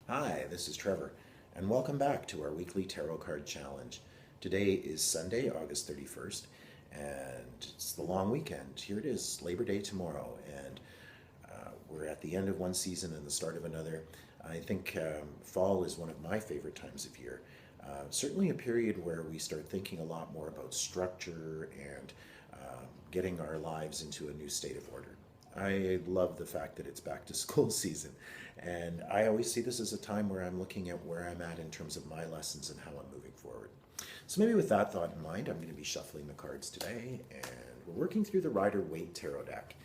Hi, this is Trevor, and welcome back to our weekly tarot card challenge. Today is Sunday, August 31st, and it's the long weekend. Here it is, Labor Day tomorrow, and we're at the end of one season and the start of another. I think fall is one of my favorite times of year. Certainly a period where we start thinking a lot more about structure and getting our lives into a new state of order. I love the fact that it's back to school season. And I always see this as a time where I'm looking at where I'm at in terms of my lessons and how I'm moving forward. So maybe with that thought in mind, I'm going to be shuffling the cards today, and we're working through the Rider-Waite Tarot deck.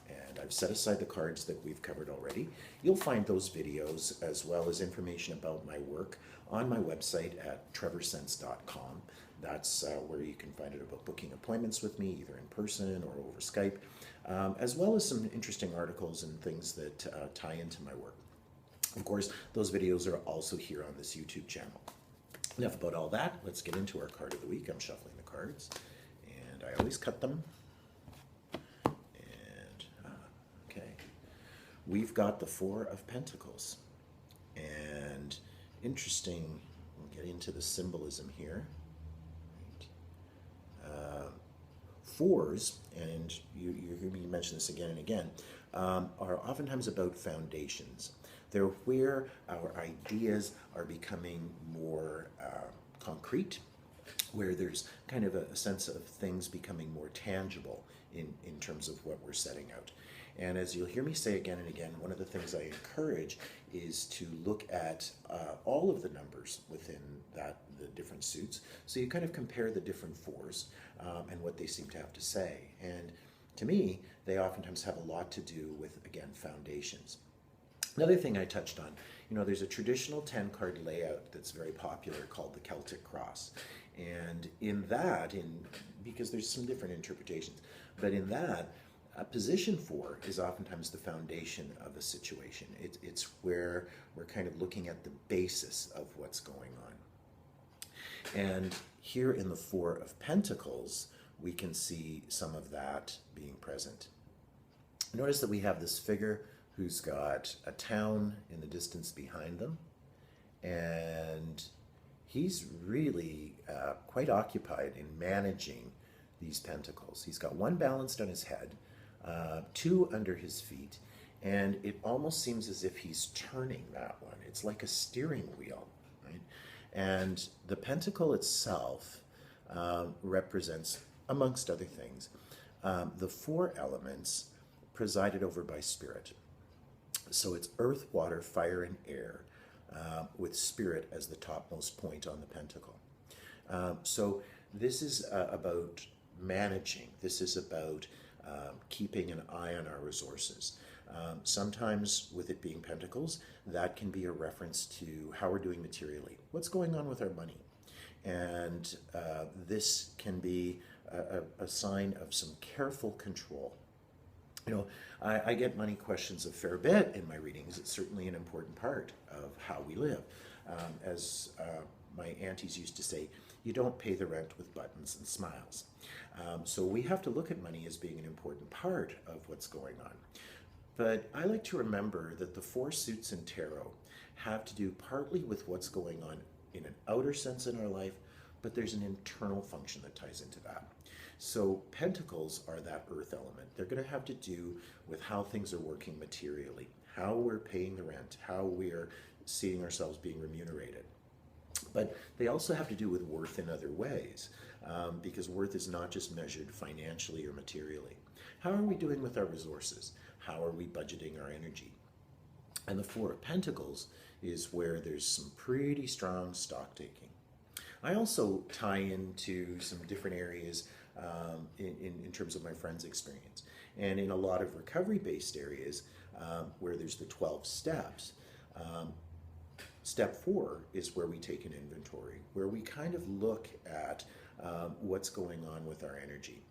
And I've set aside the cards that we've covered already. You'll find those videos as well as information about my work on my website at trevorsense.com. That's where you can find out about booking appointments with me, either in person or over Skype, as well as some interesting articles and things that tie into my work. Of course, those videos are also here on this YouTube channel. Enough about all that. Let's get into our card of the week. I'm shuffling the cards, and I always cut them. And, okay. We've got the Four of Pentacles. And interesting, we'll get into the symbolism here. Fours, and you hear me mention this again and again, are oftentimes about foundations. They're where our ideas are becoming more concrete, where there's kind of a sense of things becoming more tangible in terms of what we're setting out. And as you'll hear me say again and again, one of the things I encourage is to look at all of the numbers within the different suits. So you kind of compare the different fours and what they seem to have to say. And to me, they oftentimes have a lot to do with, again, foundations. Another thing I touched on, there's a traditional 10-card layout that's very popular called the Celtic Cross. And in that, because there's some different interpretations, but in that, position 4 is oftentimes the foundation of a situation. It's where we're kind of looking at the basis of what's going on. And here in the Four of Pentacles, we can see some of that being present. Notice that we have this figure who's got a town in the distance behind them, and he's really quite occupied in managing these pentacles. He's got one balanced on his head, two under his feet, and it almost seems as if he's turning that one. It's like a steering wheel, right? And the pentacle itself represents, amongst other things, the four elements presided over by spirit. So it's earth, water, fire, and air, with spirit as the topmost point on the pentacle. So this is about managing. This is about keeping an eye on our resources. Sometimes with it being pentacles, that can be a reference to how we're doing materially. What's going on with our money? And this can be a sign of some careful control. I get money questions a fair bit in my readings. It's certainly an important part of how we live. As my aunties used to say, you don't pay the rent with buttons and smiles. So we have to look at money as being an important part of what's going on. But I like to remember that the four suits in tarot have to do partly with what's going on in an outer sense in our life, but there's an internal function that ties into that. So pentacles are that earth element. They're going to have to do with how things are working materially, how we're paying the rent, how we're seeing ourselves being remunerated. But they also have to do with worth in other ways, because worth is not just measured financially or materially. How are we doing with our resources? How are we budgeting our energy? And the Four of Pentacles is where there's some pretty strong stock taking. I also tie into some different areas in terms of my friend's experience. And in a lot of recovery-based areas where there's the 12 steps, step 4 is where we take an inventory, where we kind of look at what's going on with our energy.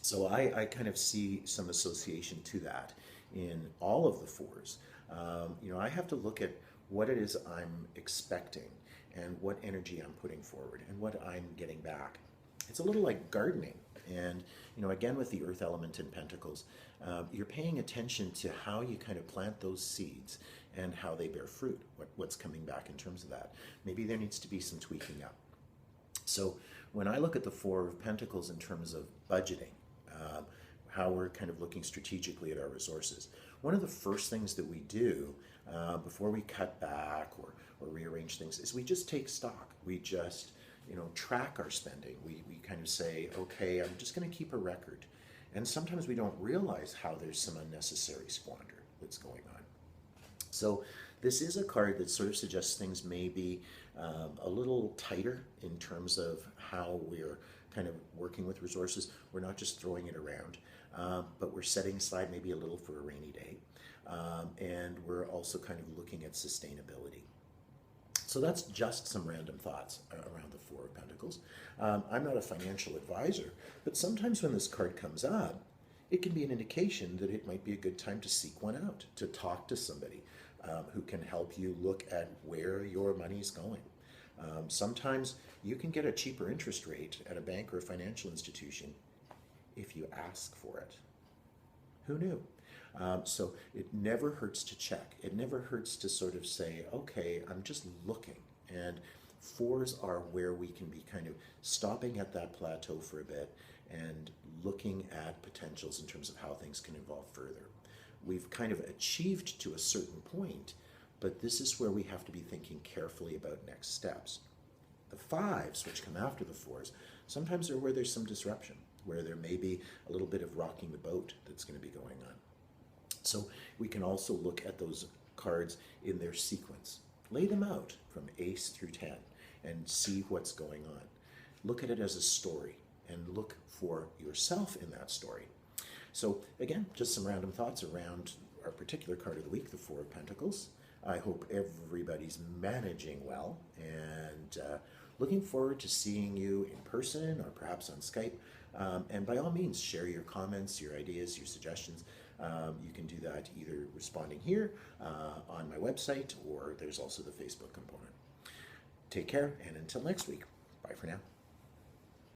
So I kind of see some association to that in all of the fours. I have to look at what it is I'm expecting and what energy I'm putting forward and what I'm getting back. It's a little like gardening. And, again, with the earth element in Pentacles, you're paying attention to how you kind of plant those seeds and how they bear fruit, what's coming back in terms of that. Maybe there needs to be some tweaking up. So when I look at the Four of Pentacles in terms of budgeting, how we're kind of looking strategically at our resources, one of the first things that we do before we cut back or rearrange things is we just take stock. We just, track our spending. We kind of say, okay, I'm just going to keep a record. And sometimes we don't realize how there's some unnecessary squander that's going on. So this is a card that sort of suggests things may be a little tighter in terms of how we're kind of working with resources. We're not just throwing it around, but we're setting aside maybe a little for a rainy day. And we're also kind of looking at sustainability. So that's just some random thoughts around the Four of Pentacles. I'm not a financial advisor, but sometimes when this card comes up, it can be an indication that it might be a good time to seek one out, to talk to somebody who can help you look at where your money's going. Sometimes you can get a cheaper interest rate at a bank or a financial institution if you ask for it. Who knew? So it never hurts to check. It never hurts to sort of say, okay, I'm just looking. And fours are where we can be kind of stopping at that plateau for a bit and looking at potentials in terms of how things can evolve further. We've kind of achieved to a certain point, but this is where we have to be thinking carefully about next steps. The fives, which come after the fours, sometimes are where there's some disruption, where there may be a little bit of rocking the boat that's going to be going on. So we can also look at those cards in their sequence. Lay them out from ace through 10 and see what's going on. Look at it as a story and look for yourself in that story. So again, just some random thoughts around our particular card of the week, the Four of Pentacles. I hope everybody's managing well, and looking forward to seeing you in person or perhaps on Skype. And by all means, share your comments, your ideas, your suggestions. You can do that either responding here on my website, or there's also the Facebook component. Take care, and until next week, bye for now.